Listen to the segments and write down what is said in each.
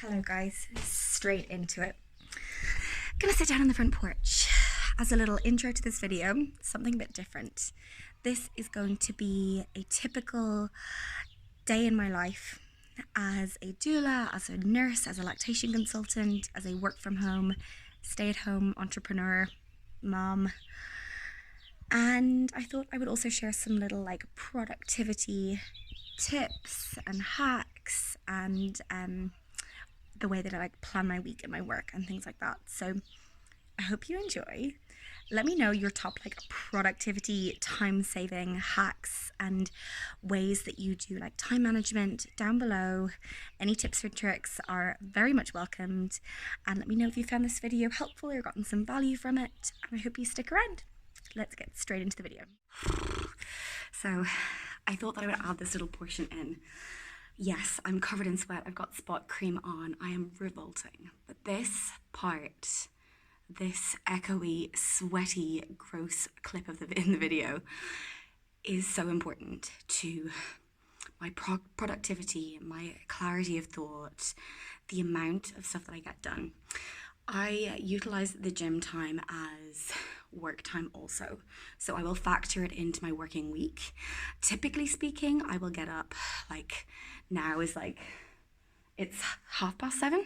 Hello guys, straight into it. Gonna sit down on the front porch. As a little intro to this video, something a bit different. This is going to be a typical day in my life as a doula, as a nurse, as a lactation consultant, as a work from home, stay-at-home entrepreneur, mom. And I thought I would also share some little productivity tips and hacks and the way that I plan my week and my work and things like that. So I hope you enjoy. Let me know your top productivity, time saving hacks and ways that you do time management down below. Any tips or tricks are very much welcomed. And let me know if you found this video helpful or gotten some value from it. And I hope you stick around. Let's get straight into the video. So I thought that I would add this little portion in. Yes, I'm covered in sweat. I've got spot cream on. I am revolting. But this part, this echoey, sweaty, gross clip of in the video is so important to my productivity, my clarity of thought, the amount of stuff that I get done. I utilize the gym time as work time also. So I will factor it into my working week. Typically speaking, I will get up now is it's 7:30.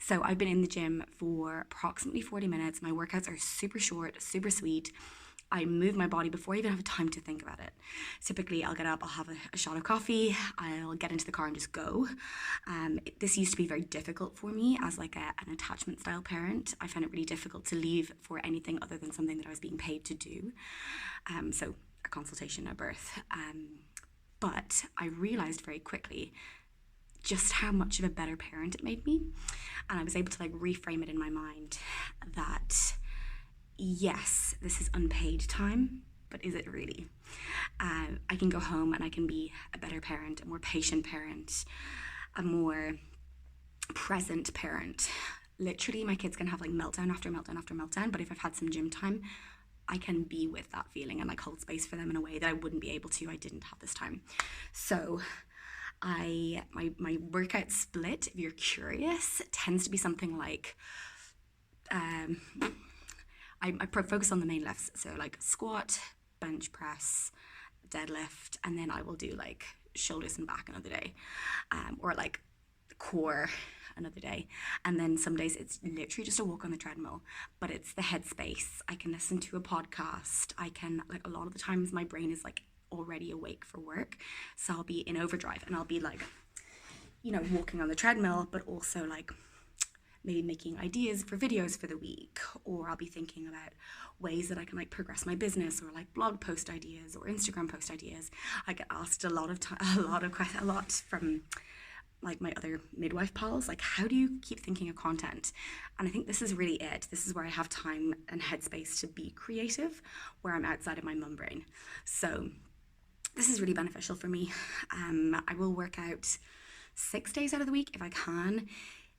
So I've been in the gym for approximately 40 minutes. My workouts are super short, super sweet. I move my body before I even have time to think about it. Typically, I'll get up, I'll have a shot of coffee, I'll get into the car and just go. This used to be very difficult for me as an attachment style parent. I found it really difficult to leave for anything other than something that I was being paid to do. So a consultation, a birth. But I realized very quickly just how much of a better parent it made me. And I was able to reframe it in my mind that yes, this is unpaid time, but is it really? I can go home and I can be a better parent, a more patient parent, a more present parent. Literally, my kids can have meltdown after meltdown after meltdown, but if I've had some gym time, I can be with that feeling and hold space for them in a way that I wouldn't be able to. I didn't have this time. So my workout split, if you're curious, tends to be something I focus on the main lifts, so squat, bench press, deadlift, and then I will do shoulders and back another day, or core another day. And then some days it's literally just a walk on the treadmill, but it's the headspace. I can listen to a podcast. I can a lot of the times my brain is already awake for work, so I'll be in overdrive and I'll be walking on the treadmill, but also maybe making ideas for videos for the week, or I'll be thinking about ways that I can progress my business, or blog post ideas or Instagram post ideas. I get asked a lot from my other midwife pals, how do you keep thinking of content? And I think this is really it. This is where I have time and headspace to be creative, where I'm outside of my mum brain. So this is really beneficial for me. I will work out 6 days out of the week if I can.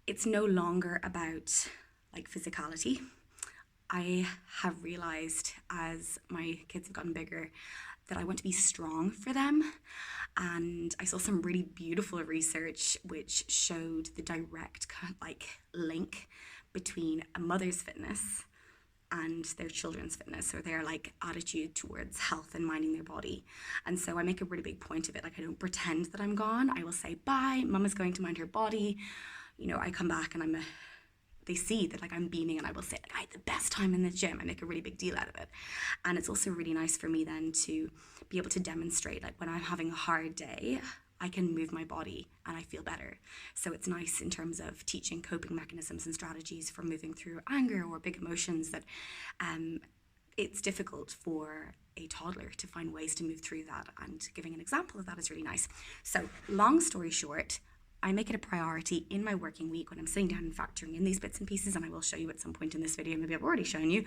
It's no longer about physicality. I have realized as my kids have gotten bigger that I want to be strong for them. And I saw some really beautiful research which showed the direct link between a mother's fitness and their children's fitness, or their attitude towards health and minding their body. And so I make a really big point of it. I don't pretend that I'm gone. I will say, bye, mama's going to mind her body. I come back and they see that I'm beaming, and I will say I had the best time in the gym. I make a really big deal out of it. And it's also really nice for me then to be able to demonstrate when I'm having a hard day, I can move my body and I feel better. So it's nice in terms of teaching coping mechanisms and strategies for moving through anger or big emotions that it's difficult for a toddler to find ways to move through that, and giving an example of that is really nice. So long story short, I make it a priority in my working week when I'm sitting down and factoring in these bits and pieces, and I will show you at some point in this video, maybe I've already shown you,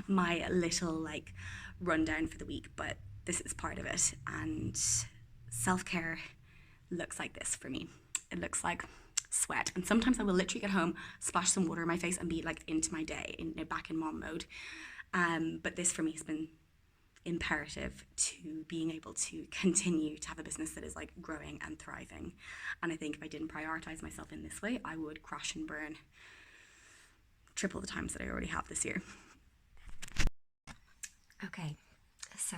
my little rundown for the week, but this is part of it. And self-care looks like this for me. It looks like sweat, and sometimes I will literally get home, splash some water in my face and be into my day, back in mom mode. But this for me has been imperative to being able to continue to have a business that is like growing and thriving. And I think if I didn't prioritize myself in this way, I would crash and burn triple the times that I already have this year. Okay, so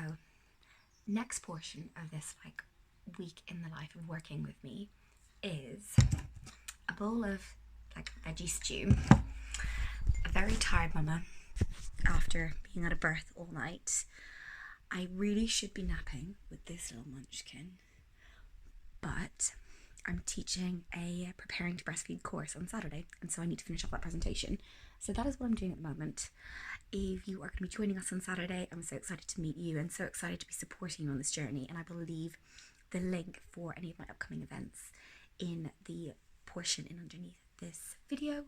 next portion of this like week in the life of working with me is a bowl of like veggie stew. A very tired mama after being at a birth all night. I really should be napping with this little munchkin, but I'm teaching a preparing to breastfeed course on Saturday, and so I need to finish off that presentation. So that is what I'm doing at the moment. If you are going to be joining us on Saturday, I'm so excited to meet you and so excited to be supporting you on this journey, and I will leave the link for any of my upcoming events in the portion in underneath this video.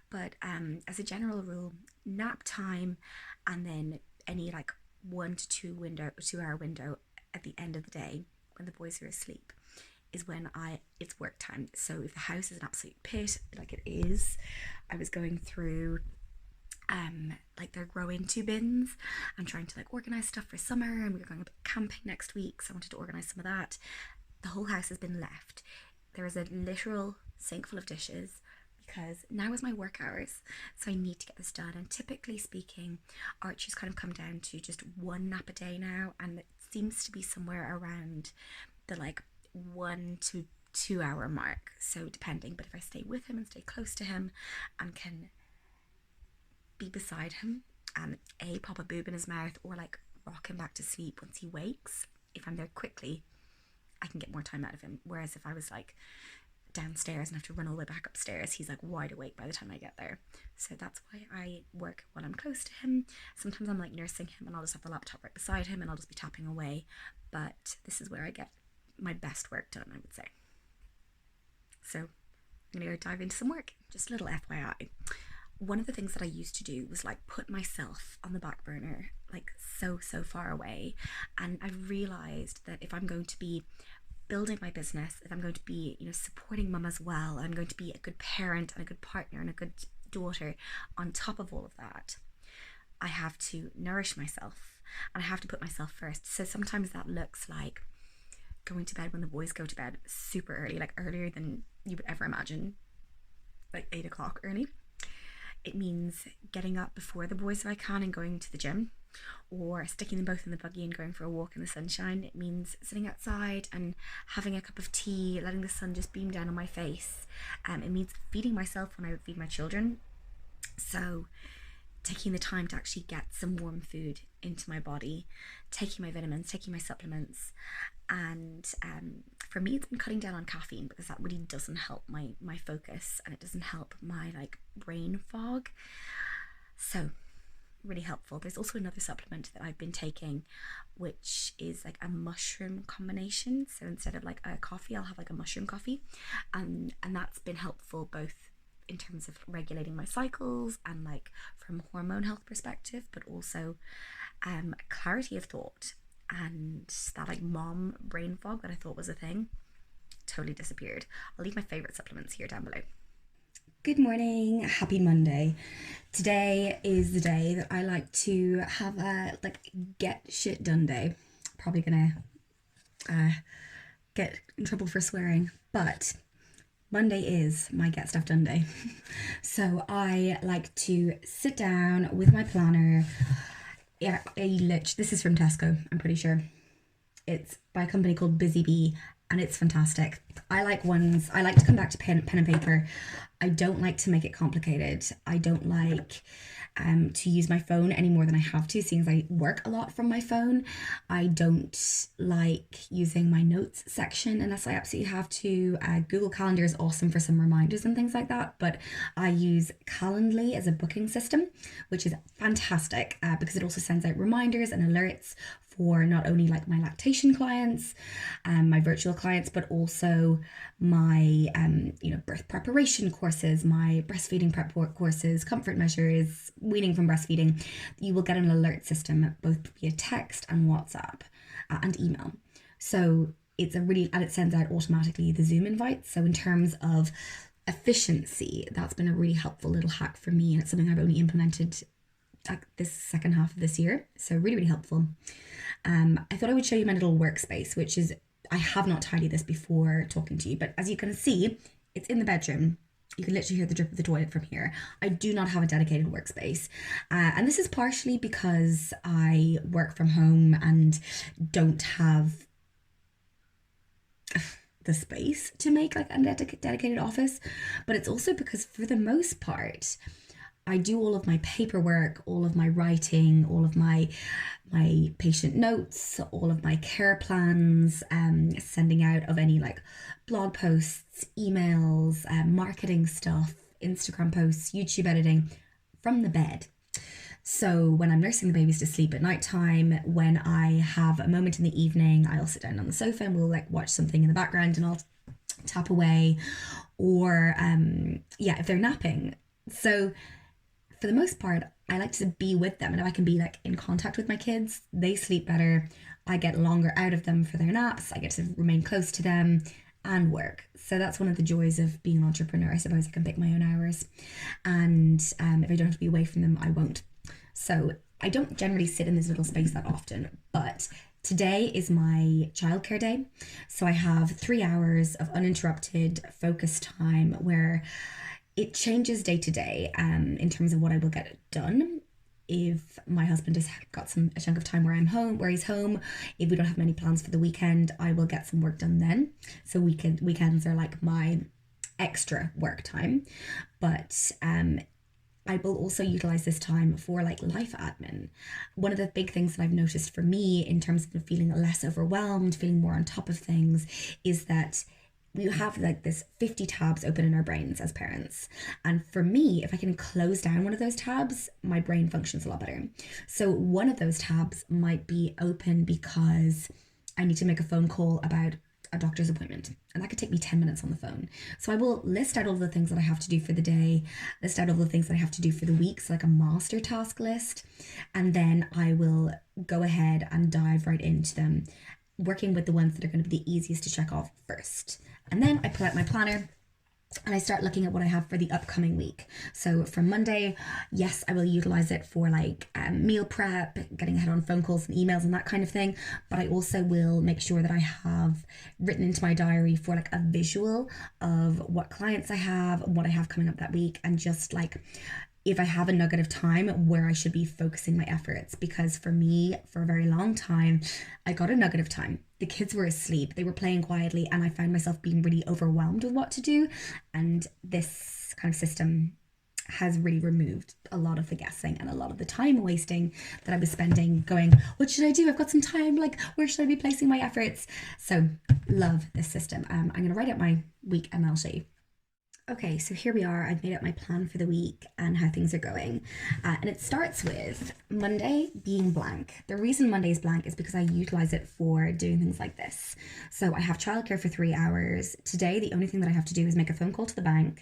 But as a general rule, nap time and then any like 1 to 2 hour window at the end of the day when the boys are asleep is when it's work time. So if the house is an absolute pit, like it is, I was going through like their grow into bins and trying to like organize stuff for summer, and we're going a bit camping next week, so I wanted to organize some of that. The whole house has been left. There is a literal sink full of dishes because now is my work hours, so I need to get this done. And typically speaking, Archie's kind of come down to just 1 nap a day now, and it seems to be somewhere around the like 1 to 2 hour mark, so depending. But if I stay with him and stay close to him and can be beside him and pop a boob in his mouth or like rock him back to sleep once he wakes, if I'm there quickly, I can get more time out of him. Whereas if I was like downstairs and have to run all the way back upstairs, he's like wide awake by the time I get there. So that's why I work when I'm close to him. Sometimes I'm like nursing him and I'll just have the laptop right beside him and I'll just be tapping away, but this is where I get my best work done, I would say. So I'm gonna go dive into some work. Just a little FYI, one of the things that I used to do was like put myself on the back burner, like so far away. And I realized that if I'm going to be building my business, if I'm going to be, supporting mum as well, I'm going to be a good parent and a good partner and a good daughter on top of all of that, I have to nourish myself and I have to put myself first. So sometimes that looks like going to bed when the boys go to bed super early, like earlier than you would ever imagine, like 8 o'clock early. It means getting up before the boys if I can and going to the gym, or sticking them both in the buggy and going for a walk in the sunshine. It means sitting outside and having a cup of tea, letting the sun just beam down on my face. It means feeding myself when I feed my children. So taking the time to actually get some warm food into my body, taking my vitamins, taking my supplements. And for me, it's been cutting down on caffeine because that really doesn't help my focus, and it doesn't help my like brain fog. So really helpful. There's also another supplement that I've been taking, which is like a mushroom combination. So instead of like a coffee, I'll have like a mushroom coffee, and that's been helpful both in terms of regulating my cycles and like from a hormone health perspective, but also clarity of thought, and that like mom brain fog that I thought was a thing totally disappeared. I'll leave my favorite supplements here down below. Good morning, happy Monday. Today is the day that I like to have a like get shit done day. Probably gonna get in trouble for swearing, but Monday is my get stuff done day. So I like to sit down with my planner. Yeah, this is from Tesco, I'm pretty sure. It's by a company called Busy Bee, and it's fantastic. I like to come back to pen and paper. I don't like to make it complicated. I don't like to use my phone any more than I have to, seeing as I work a lot from my phone. I don't like using my notes section unless I absolutely have to. Google Calendar is awesome for some reminders and things like that, but I use Calendly as a booking system, which is fantastic because it also sends out reminders and alerts for not only like my lactation clients, my virtual clients, but also my birth preparation courses, my breastfeeding prep courses, comfort measures, weaning from breastfeeding. You will get an alert system both via text and WhatsApp and email. So and it sends out automatically the Zoom invites. So in terms of efficiency, that's been a really helpful little hack for me, and it's something I've only implemented this second half of this year. So really, really helpful. I thought I would show you my little workspace, which is, I have not tidied this before talking to you, but as you can see, it's in the bedroom. You can literally hear the drip of the toilet from here. I do not have a dedicated workspace. And this is partially because I work from home and don't have the space to make like a dedicated office. But it's also because for the most part, I do all of my paperwork, all of my writing, all of my patient notes, all of my care plans, sending out of any like blog posts, emails, marketing stuff, Instagram posts, YouTube editing from the bed. So when I'm nursing the babies to sleep at nighttime, when I have a moment in the evening, I'll sit down on the sofa and we'll like watch something in the background and I'll tap away, or if they're napping. So for the most part, I like to be with them, and if I can be like in contact with my kids, they sleep better. I get longer out of them for their naps. I get to remain close to them and work. So that's one of the joys of being an entrepreneur. I suppose I can pick my own hours, and if I don't have to be away from them, I won't. So I don't generally sit in this little space that often, but today is my childcare day. So I have 3 hours of uninterrupted focus time where it changes day to day in terms of what I will get done. If my husband has got a chunk of time where he's home, if we don't have many plans for the weekend, I will get some work done then. So weekends are like my extra work time. But I will also utilize this time for like life admin. One of the big things that I've noticed for me in terms of feeling less overwhelmed, feeling more on top of things, is that we have like this 50 tabs open in our brains as parents. And for me, if I can close down one of those tabs, my brain functions a lot better. So one of those tabs might be open because I need to make a phone call about a doctor's appointment, and that could take me 10 minutes on the phone. So I will list out all the things that I have to do for the day, list out all the things that I have to do for the week, so like a master task list, and then I will go ahead and dive right into them, working with the ones that are going to be the easiest to check off first. And then I pull out my planner and I start looking at what I have for the upcoming week. So from Monday, yes, I will utilize it for like meal prep, getting ahead on phone calls and emails and that kind of thing. But I also will make sure that I have written into my diary for like a visual of what clients I have, what I have coming up that week, and just like if I have a nugget of time where I should be focusing my efforts. Because for me, for a very long time, I got a nugget of time. The kids were asleep, they were playing quietly, and I found myself being really overwhelmed with what to do. And this kind of system has really removed a lot of the guessing and a lot of the time wasting that I was spending going, what should I do? I've got some time, like where should I be placing my efforts? So love this system. I'm going to write out my week and I'll show you. Okay, so here we are. I've made up my plan for the week and how things are going. And it starts with Monday being blank. The reason Monday is blank is because I utilize it for doing things like this. So I have childcare for 3 hours. Today, the only thing that I have to do is make a phone call to the bank.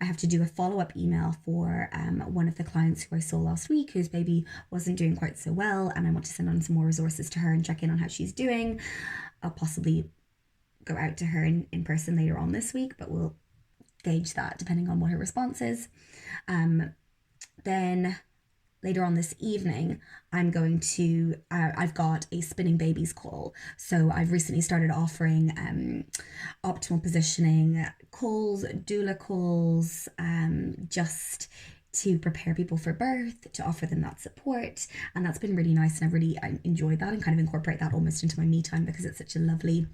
I have to do a follow-up email for one of the clients who I saw last week, whose baby wasn't doing quite so well, and I want to send on some more resources to her and check in on how she's doing. I'll possibly go out to her in person later on this week, but we'll gauge that depending on what her response is. Then later on this evening, I'm going to, I've got a spinning babies call. So I've recently started offering optimal positioning calls, doula calls, just to prepare people for birth, to offer them that support. And that's been really nice. And I enjoyed that and kind of incorporate that almost into my me time because it's such a lovely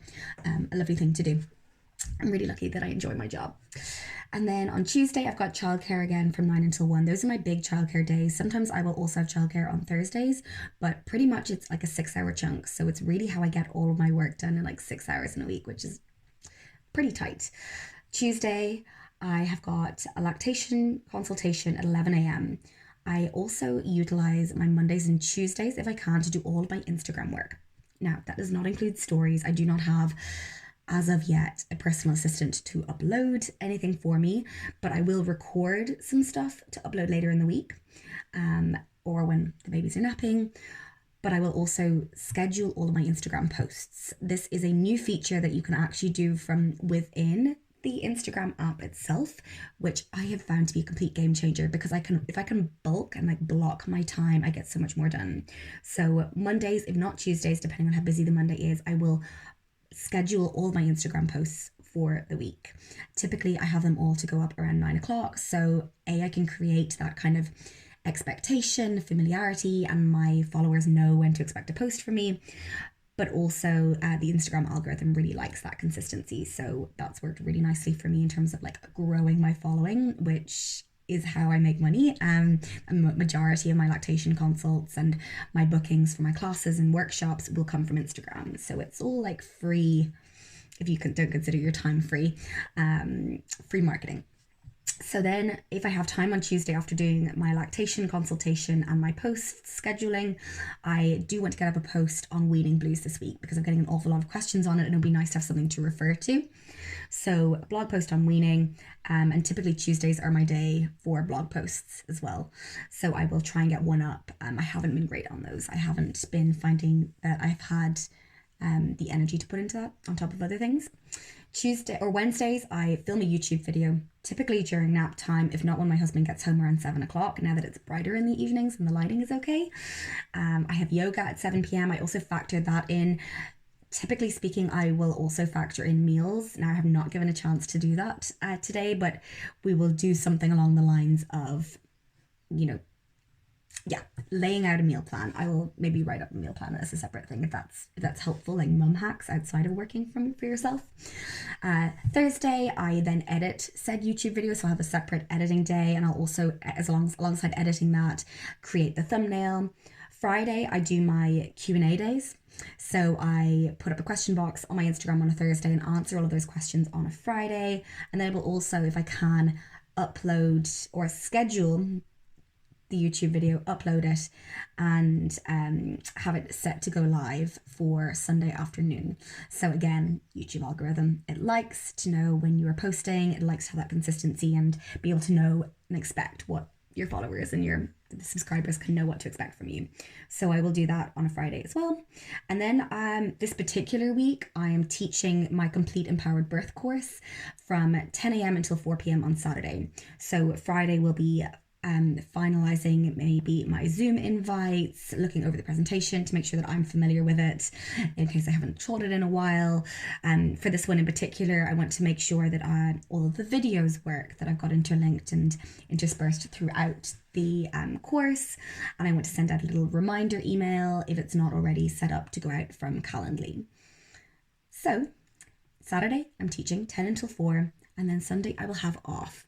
thing to do. I'm really lucky that I enjoy my job. And then on Tuesday, I've got childcare again from 9 until 1. Those are my big childcare days. Sometimes I will also have childcare on Thursdays, but pretty much it's like a 6-hour chunk. So it's really how I get all of my work done in like 6 hours in a week, which is pretty tight. Tuesday, I have got a lactation consultation at 11 a.m. I also utilize my Mondays and Tuesdays, if I can, to do all of my Instagram work. Now, that does not include stories. I do not have, as of yet, a personal assistant to upload anything for me, but I will record some stuff to upload later in the week, or when the babies are napping. But I will also schedule all of my Instagram posts. This is a new feature that you can actually do from within the Instagram app itself, which I have found to be a complete game changer, because if I can bulk and like block my time, I get so much more done. So Mondays, if not Tuesdays, depending on how busy the Monday is, I will schedule all of my Instagram posts for the week. Typically, I have them all to go up around 9 o'clock. So I can create that kind of expectation, familiarity, and my followers know when to expect a post from me. But also the Instagram algorithm really likes that consistency. So that's worked really nicely for me in terms of like growing my following, which is how I make money. And majority of my lactation consults and my bookings for my classes and workshops will come from Instagram. So it's all like free, if you don't consider your time free, free marketing. So then if I have time on Tuesday after doing my lactation consultation and my post scheduling, I do want to get up a post on weaning blues this week, because I'm getting an awful lot of questions on it and it'll be nice to have something to refer to. So a blog post on weaning, and typically Tuesdays are my day for blog posts as well. So I will try and get one up. I haven't been great on those. I haven't been finding that I've had the energy to put into that on top of other things. Tuesday or Wednesdays, I film a YouTube video, typically during nap time, if not when my husband gets home around 7 o'clock, now that it's brighter in the evenings and the lighting is okay. I have yoga at 7 p.m. I also factor that in. Typically speaking, I will also factor in meals. Now, I have not given a chance to do that today, but we will do something along the lines of, laying out a meal plan. I will maybe write up a meal plan as a separate thing if that's helpful, like mum hacks outside of working for yourself. Thursday, I then edit said YouTube video, so I'll have a separate editing day, and I'll also, alongside editing that, create the thumbnail. Friday, I do my Q&A days. So I put up a question box on my Instagram on a Thursday and answer all of those questions on a Friday. And then I will also, if I can, upload or schedule the YouTube video, upload it, and have it set to go live for Sunday afternoon. So again, YouTube algorithm, it likes to know when you are posting, it likes to have that consistency and be able to know and expect what your followers and the subscribers can know what to expect from you. So I will do that on a Friday as well. And then this particular week, I am teaching my complete empowered birth course from 10 a.m. until 4 p.m. on Saturday. So Friday will be finalizing maybe my Zoom invites, looking over the presentation to make sure that I'm familiar with it in case I haven't taught it in a while. For this one in particular, I want to make sure that all of the videos work, that I've got interlinked and interspersed throughout the course, and I want to send out a little reminder email if it's not already set up to go out from Calendly. So Saturday I'm teaching 10 until 4, and then Sunday I will have off.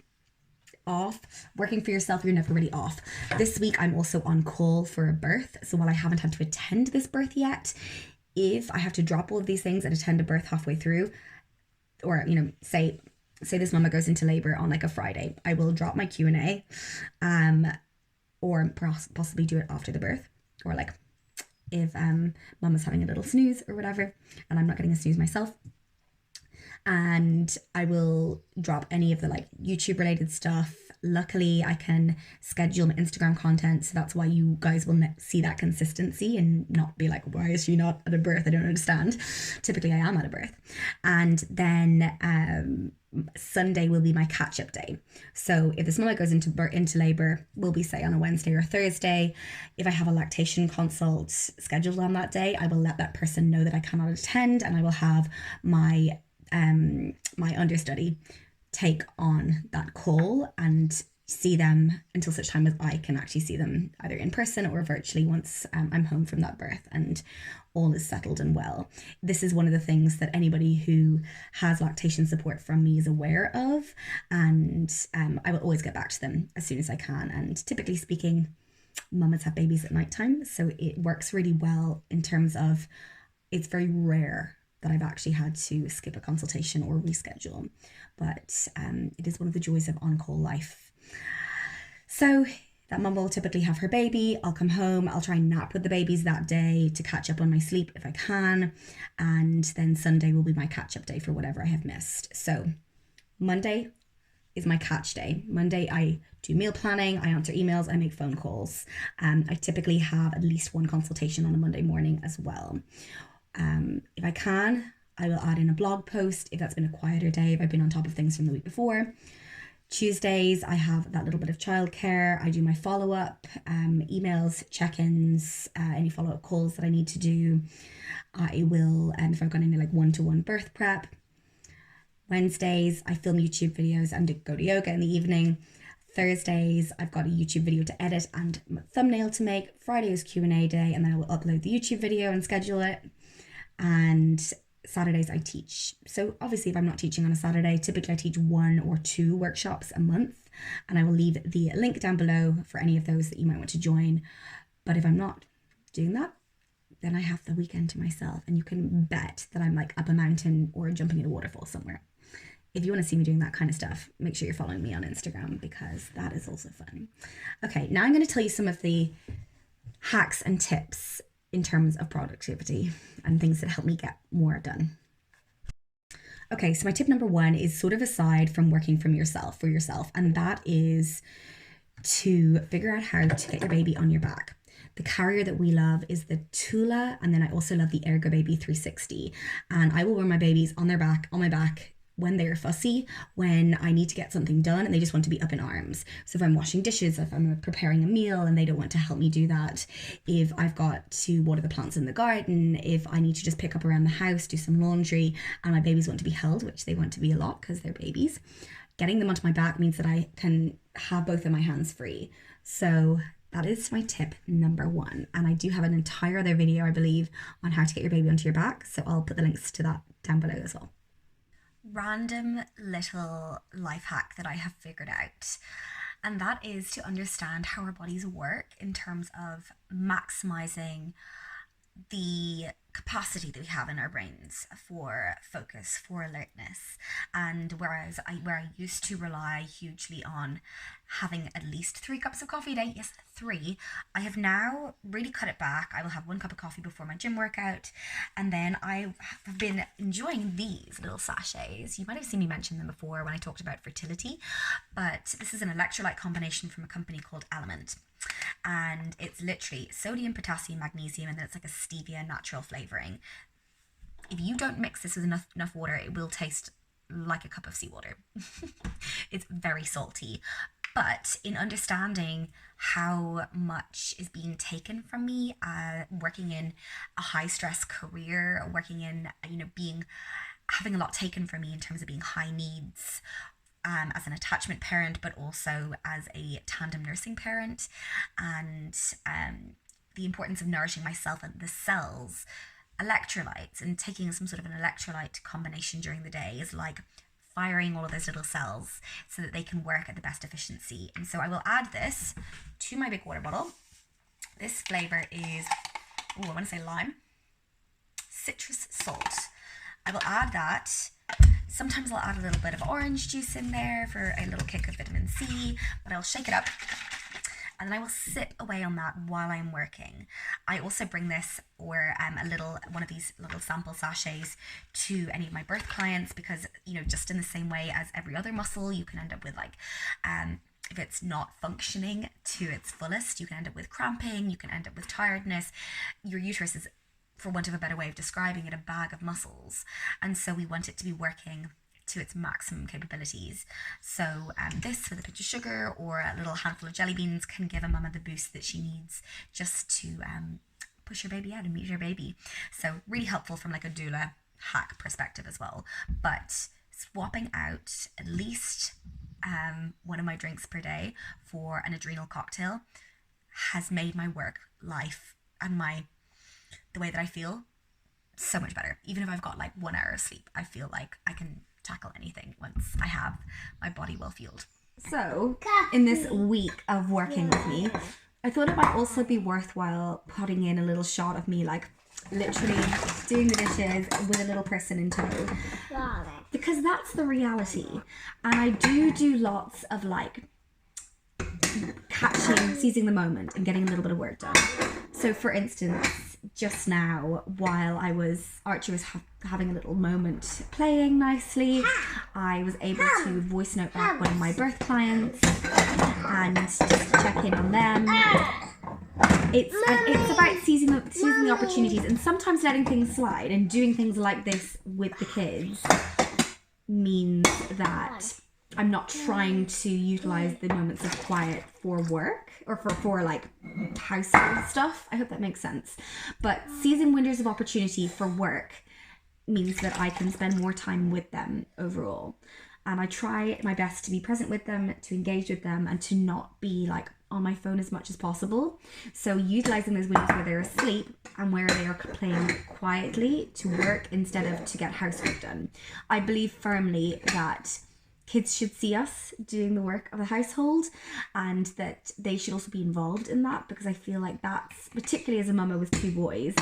Working for yourself, you're never really off. This week I'm also on call for a birth, so while I haven't had to attend this birth yet, if I have to drop all of these things and attend a birth halfway through, or say this mama goes into labor on like a Friday, I will drop my Q&A, or possibly do it after the birth, or like if mama's having a little snooze or whatever and I'm not getting a snooze myself. And I will drop any of the like YouTube related stuff. Luckily, I can schedule my Instagram content, so that's why you guys will see that consistency and not be like, why is she not at a birth? I don't understand. Typically, I am at a birth. And then Sunday will be my catch-up day. So if this mama goes into labor, will be say on a Wednesday or Thursday. If I have a lactation consult scheduled on that day, I will let that person know that I cannot attend, and I will have my understudy take on that call and see them until such time as I can actually see them either in person or virtually once I'm home from that birth and all is settled and well. This is one of the things that anybody who has lactation support from me is aware of, and I will always get back to them as soon as I can. And typically speaking, mamas have babies at nighttime, so it works really well in terms of it's very rare that I've actually had to skip a consultation or reschedule, but it is one of the joys of on-call life. So that mum will typically have her baby, I'll come home, I'll try and nap with the babies that day to catch up on my sleep if I can, and then Sunday will be my catch-up day for whatever I have missed. So Monday is my catch day. Monday I do meal planning, I answer emails, I make phone calls. I typically have at least one consultation on a Monday morning as well. If I can, I will add in a blog post if that's been a quieter day, if I've been on top of things from the week before. Tuesdays, I have that little bit of childcare. I do my follow-up, emails, check-ins, any follow-up calls that I need to do. I will, if I've got any like one-to-one birth prep. Wednesdays, I film YouTube videos and go to yoga in the evening. Thursdays, I've got a YouTube video to edit and a thumbnail to make. Friday is Q&A day, and then I will upload the YouTube video and schedule it. And Saturdays I teach. So obviously if I'm not teaching on a Saturday, typically I teach 1 or 2 workshops a month, and I will leave the link down below for any of those that you might want to join. But if I'm not doing that, then I have the weekend to myself, and you can bet that I'm like up a mountain or jumping in a waterfall somewhere. If you want to see me doing that kind of stuff, make sure you're following me on Instagram, because that is also fun. Okay, now I'm going to tell you some of the hacks and tips in terms of productivity and things that help me get more done. Okay, so my tip number 1 is sort of aside from working from yourself for yourself, and that is to figure out how to get your baby on your back. The carrier that we love is the Doula, and then I also love the Ergobaby 360, and I will wear my babies on my back when they're fussy, when I need to get something done and they just want to be up in arms. So if I'm washing dishes, if I'm preparing a meal and they don't want to help me do that, if I've got to water the plants in the garden, if I need to just pick up around the house, do some laundry, and my babies want to be held, which they want to be a lot because they're babies, getting them onto my back means that I can have both of my hands free. So that is my tip number 1. And I do have an entire other video, I believe, on how to get your baby onto your back. So I'll put the links to that down below as well. Random little life hack that I have figured out, and that is to understand how our bodies work in terms of maximizing the capacity that we have in our brains for focus, for alertness. And where I used to rely hugely on having at least 3 cups of coffee a day, yes, 3, I have now really cut it back. I will have 1 cup of coffee before my gym workout, and then I have been enjoying these little sachets. You might have seen me mention them before when I talked about fertility, but this is an electrolyte combination from a company called Element. And it's literally sodium, potassium, magnesium, and then it's like a stevia natural flavoring. If you don't mix this with enough water, it will taste like a cup of seawater. It's very salty. But in understanding how much is being taken from me, working in a high stress career, working in, having a lot taken from me in terms of being high needs, as an attachment parent, but also as a tandem nursing parent, and the importance of nourishing myself and the cells, electrolytes, and taking some sort of an electrolyte combination during the day is like firing all of those little cells so that they can work at the best efficiency. And so I will add this to my big water bottle. This flavor is, I want to say lime, citrus salt. I will add that. Sometimes I'll add a little bit of orange juice in there for a little kick of vitamin C, but I'll shake it up and then I will sip away on that while I'm working. I also bring this or one of these little sample sachets to any of my birth clients, because just in the same way as every other muscle, you can end up with if it's not functioning to its fullest, you can end up with cramping, you can end up with tiredness. Your uterus is, for want of a better way of describing it, a bag of muscles, and so we want it to be working to its maximum capabilities. So this with a pinch of sugar or a little handful of jelly beans can give a mama the boost that she needs just to push her baby out and meet her baby. So really helpful from like a doula hack perspective as well. But swapping out at least one of my drinks per day for an adrenal cocktail has made my work life and the way that I feel so much better. Even if I've got like 1 hour of sleep, I feel like I can tackle anything once I have my body well fueled. So in this week of working with me, I thought it might also be worthwhile putting in a little shot of me like literally doing the dishes with a little person in tow, because that's the reality. And I do lots of like seizing the moment and getting a little bit of work done. So for instance, just now, while Archie was having a little moment playing nicely, I was able to voice note back one of my birth clients and just check in on them. It's about seizing the opportunities, and sometimes letting things slide and doing things like this with the kids means that I'm not trying to utilize the moments of quiet for work or for like household stuff. I hope that makes sense. But seizing windows of opportunity for work means that I can spend more time with them overall. And I try my best to be present with them, to engage with them, and to not be like on my phone as much as possible. So utilizing those windows where they're asleep and where they are playing quietly to work instead of to get housework done. I believe firmly that kids should see us doing the work of the household, and that they should also be involved in that, because I feel like that's, particularly as a mama with 2 boys,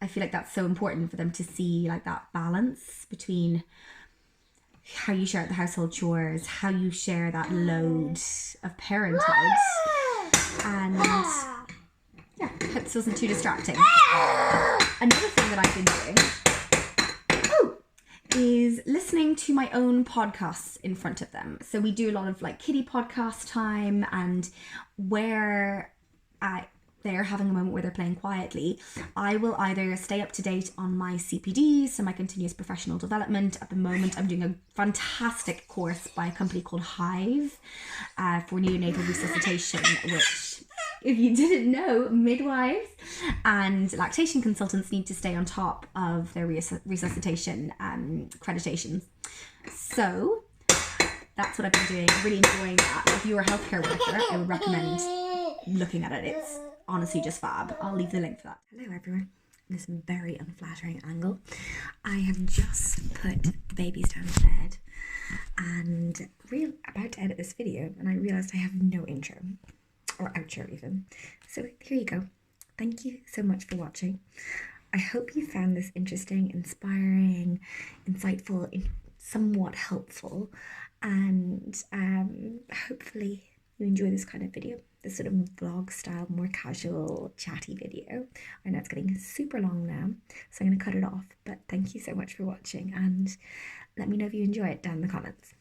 I feel like that's so important for them to see like that balance between how you share the household chores, how you share that load of parenthood, and yeah, hope this wasn't too distracting. Another thing that I've been doing is listening to my own podcasts in front of them. So we do a lot of like kiddie podcast time, and where they're having a moment where they're playing quietly, I will either stay up to date on my CPD, so my continuous professional development. At the moment, I'm doing a fantastic course by a company called Hive for neonatal resuscitation, which, if you didn't know, midwives and lactation consultants need to stay on top of their resuscitation accreditations. So that's what I've been doing. I'm really enjoying that. If you're a healthcare worker, I would recommend looking at it. It's honestly just fab. I'll leave the link for that. Hello everyone. This very unflattering angle. I have just put the babies down to bed and about to edit this video, and I realised I have no intro or outro even. So here you go. Thank you so much for watching. I hope you found this interesting, inspiring, insightful, somewhat helpful, and hopefully you enjoy this kind of video, this sort of vlog style, more casual, chatty video. I know it's getting super long now, so I'm going to cut it off, but thank you so much for watching, and let me know if you enjoy it down in the comments.